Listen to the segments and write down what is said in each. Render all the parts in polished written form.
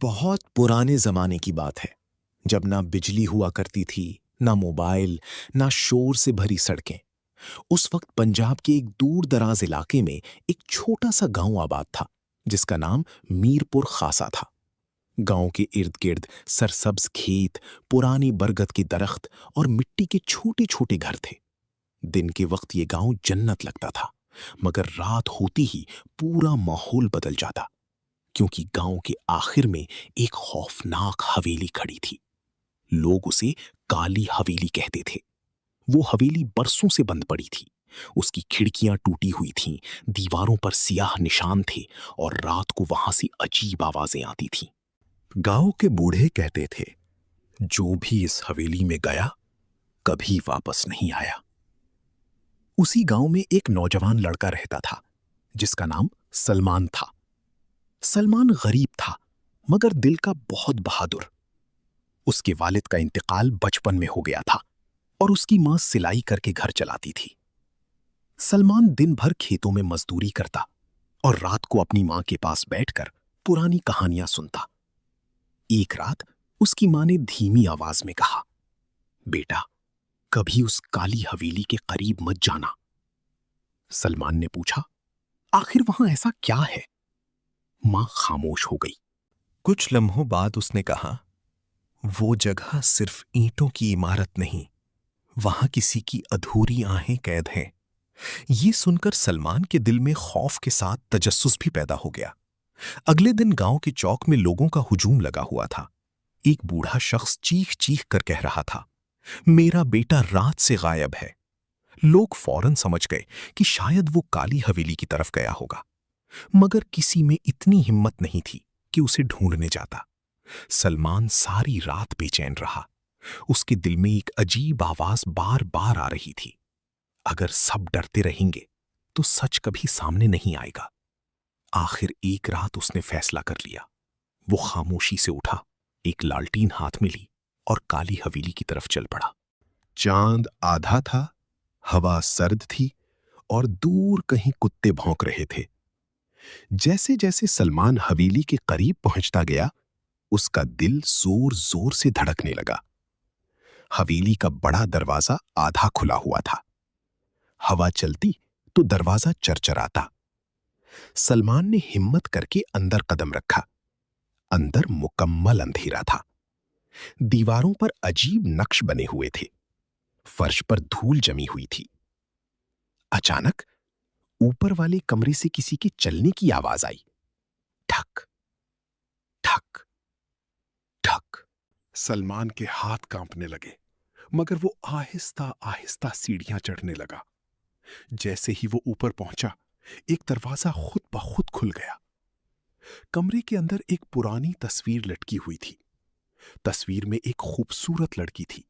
बहुत पुराने जमाने की बात है, जब ना बिजली हुआ करती थी, ना मोबाइल, ना शोर से भरी सड़कें। उस वक्त पंजाब के एक दूर दराज इलाके में एक छोटा सा गांव आबाद था, जिसका नाम मीरपुर खासा था। गांव के इर्द गिर्द सरसब्ज खेत, पुरानी बरगद के दरख्त और मिट्टी के छोटे छोटे घर थे। दिन के वक्त ये गांव जन्नत लगता था, मगर रात होती ही पूरा माहौल बदल जाता, क्योंकि गांव के आखिर में एक खौफनाक हवेली खड़ी थी। लोग उसे काली हवेली कहते थे। वो हवेली बरसों से बंद पड़ी थी। उसकी खिड़कियां टूटी हुई थीं, दीवारों पर सियाह निशान थे और रात को वहां से अजीब आवाजें आती थीं। गांव के बूढ़े कहते थे, जो भी इस हवेली में गया कभी वापस नहीं आया। उसी गांव में एक नौजवान लड़का रहता था, जिसका नाम सलमान था। सलमान गरीब था, मगर दिल का बहुत बहादुर। उसके वालिद का इंतकाल बचपन में हो गया था और उसकी मां सिलाई करके घर चलाती थी। सलमान दिन भर खेतों में मजदूरी करता और रात को अपनी मां के पास बैठकर पुरानी कहानियां सुनता। एक रात उसकी मां ने धीमी आवाज में कहा, बेटा, कभी उस काली हवेली के करीब मत जाना। सलमान ने पूछा, आखिर वहां ऐसा क्या है? मां खामोश हो गई। कुछ लम्हों बाद उसने कहा, वो जगह सिर्फ ईंटों की इमारत नहीं, वहां किसी की अधूरी आहें कैद हैं। ये सुनकर सलमान के दिल में खौफ के साथ तजस्सुस भी पैदा हो गया। अगले दिन गांव के चौक में लोगों का हुजूम लगा हुआ था। एक बूढ़ा शख्स चीख चीख कर कह रहा था, मेरा बेटा रात से गायब है। लोग फौरन समझ गए कि शायद वो काली हवेली की तरफ गया होगा, मगर किसी में इतनी हिम्मत नहीं थी कि उसे ढूंढने जाता। सलमान सारी रात बेचैन रहा। उसके दिल में एक अजीब आवाज बार बार आ रही थी, अगर सब डरते रहेंगे तो सच कभी सामने नहीं आएगा। आखिर एक रात उसने फैसला कर लिया। वो खामोशी से उठा, एक लालटीन हाथ में ली और काली हवेली की तरफ चल पड़ा। चांद आधा था, हवा सर्द थी और दूर कहीं कुत्ते भौंक रहे थे। जैसे जैसे सलमान हवेली के करीब पहुंचता गया, उसका दिल जोर जोर से धड़कने लगा। हवेली का बड़ा दरवाजा आधा खुला हुआ था। हवा चलती तो दरवाजा चरचराता। सलमान ने हिम्मत करके अंदर कदम रखा। अंदर मुकम्मल अंधेरा था। दीवारों पर अजीब नक्श बने हुए थे। फर्श पर धूल जमी हुई थी। अचानक ऊपर वाले कमरे से किसी के चलने की आवाज आई। ठक ठक ठक। सलमान के हाथ कांपने लगे, मगर वो आहिस्ता आहिस्ता सीढ़ियां चढ़ने लगा। जैसे ही वो ऊपर पहुंचा, एक दरवाजा खुद ब खुद खुल गया। कमरे के अंदर एक पुरानी तस्वीर लटकी हुई थी। तस्वीर में एक खूबसूरत लड़की थी,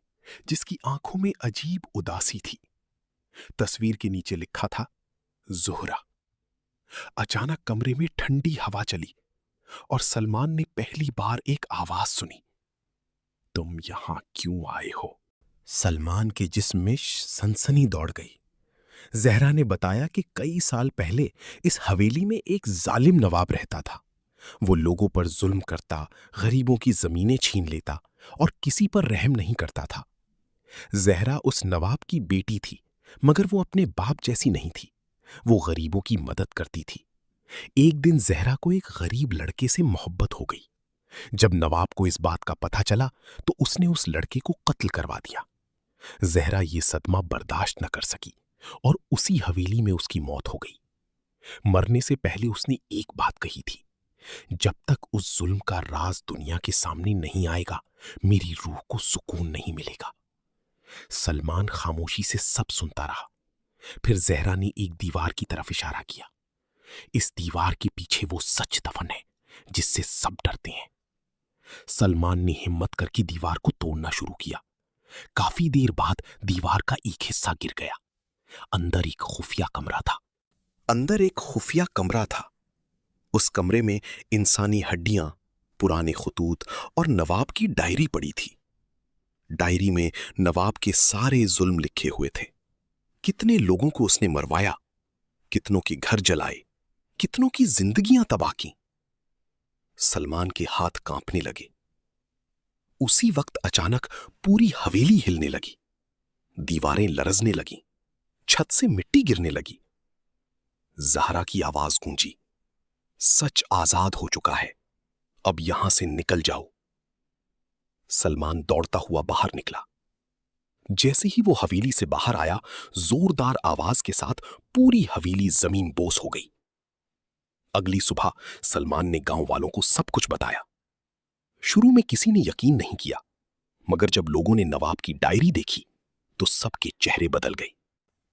जिसकी आंखों में अजीब उदासी थी। तस्वीर के नीचे लिखा था, ज़ोहरा। अचानक कमरे में ठंडी हवा चली और सलमान ने पहली बार एक आवाज सुनी, तुम यहां क्यों आए हो? सलमान के जिस्म में सनसनी दौड़ गई। जहरा ने बताया कि कई साल पहले इस हवेली में एक जालिम नवाब रहता था। वो लोगों पर जुल्म करता, गरीबों की जमीनें छीन लेता और किसी पर रहम नहीं करता था। जहरा उस नवाब की बेटी थी, मगर वो अपने बाप जैसी नहीं थी। वो गरीबों की मदद करती थी। एक दिन जहरा को एक गरीब लड़के से मोहब्बत हो गई। जब नवाब को इस बात का पता चला तो उसने उस लड़के को कत्ल करवा दिया। जहरा ये सदमा बर्दाश्त न कर सकी और उसी हवेली में उसकी मौत हो गई। मरने से पहले उसने एक बात कही थी, जब तक उस जुल्म का राज दुनिया के सामने नहीं आएगा, मेरी रूह को सुकून नहीं मिलेगा। सलमान खामोशी से सब सुनता रहा। फिर जहरा ने एक दीवार की तरफ इशारा किया। इस दीवार के पीछे वो सच दफन है जिससे सब डरते हैं। सलमान ने हिम्मत करके दीवार को तोड़ना शुरू किया। काफी देर बाद दीवार का एक हिस्सा गिर गया। अंदर एक खुफिया कमरा था। उस कमरे में इंसानी हड्डियां, पुराने खतूत और नवाब की डायरी पड़ी थी। डायरी में नवाब के सारे जुल्म लिखे हुए थे। कितने लोगों को उसने मरवाया, कितनों के घर जलाए, कितनों की जिंदगियां तबाह की। सलमान के हाथ कांपने लगे। उसी वक्त अचानक पूरी हवेली हिलने लगी, दीवारें लरजने लगीं, छत से मिट्टी गिरने लगी। ज़हरा की आवाज गूंजी, सच आजाद हो चुका है, अब यहां से निकल जाओ। सलमान दौड़ता हुआ बाहर निकला। जैसे ही वो हवेली से बाहर आया, जोरदार आवाज के साथ पूरी हवेली जमीन बोस हो गई। अगली सुबह सलमान ने गांव वालों को सब कुछ बताया। शुरू में किसी ने यकीन नहीं किया, मगर जब लोगों ने नवाब की डायरी देखी तो सबके चेहरे बदल गए।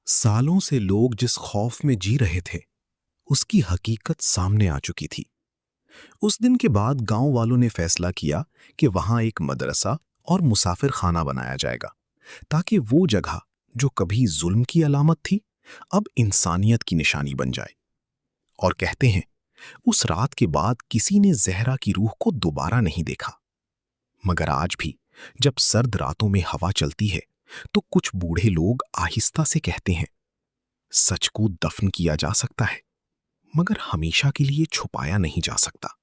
सालों से लोग जिस खौफ में जी रहे थे, उसकी हकीकत सामने आ चुकी थी। उस दिन के बाद गांव वालों ने फैसला किया कि वहां एक मदरसा और मुसाफिर खाना बनाया जाएगा, ताकि वो जगह जो कभी जुल्म की अलामत थी, अब इंसानियत की निशानी बन जाए। और कहते हैं, उस रात के बाद किसी ने ज़हरा की रूह को दोबारा नहीं देखा। मगर आज भी जब सर्द रातों में हवा चलती है, तो कुछ बूढ़े लोग आहिस्ता से कहते हैं, सच को दफन किया जा सकता है, मगर हमेशा के लिए छुपाया नहीं जा सकता।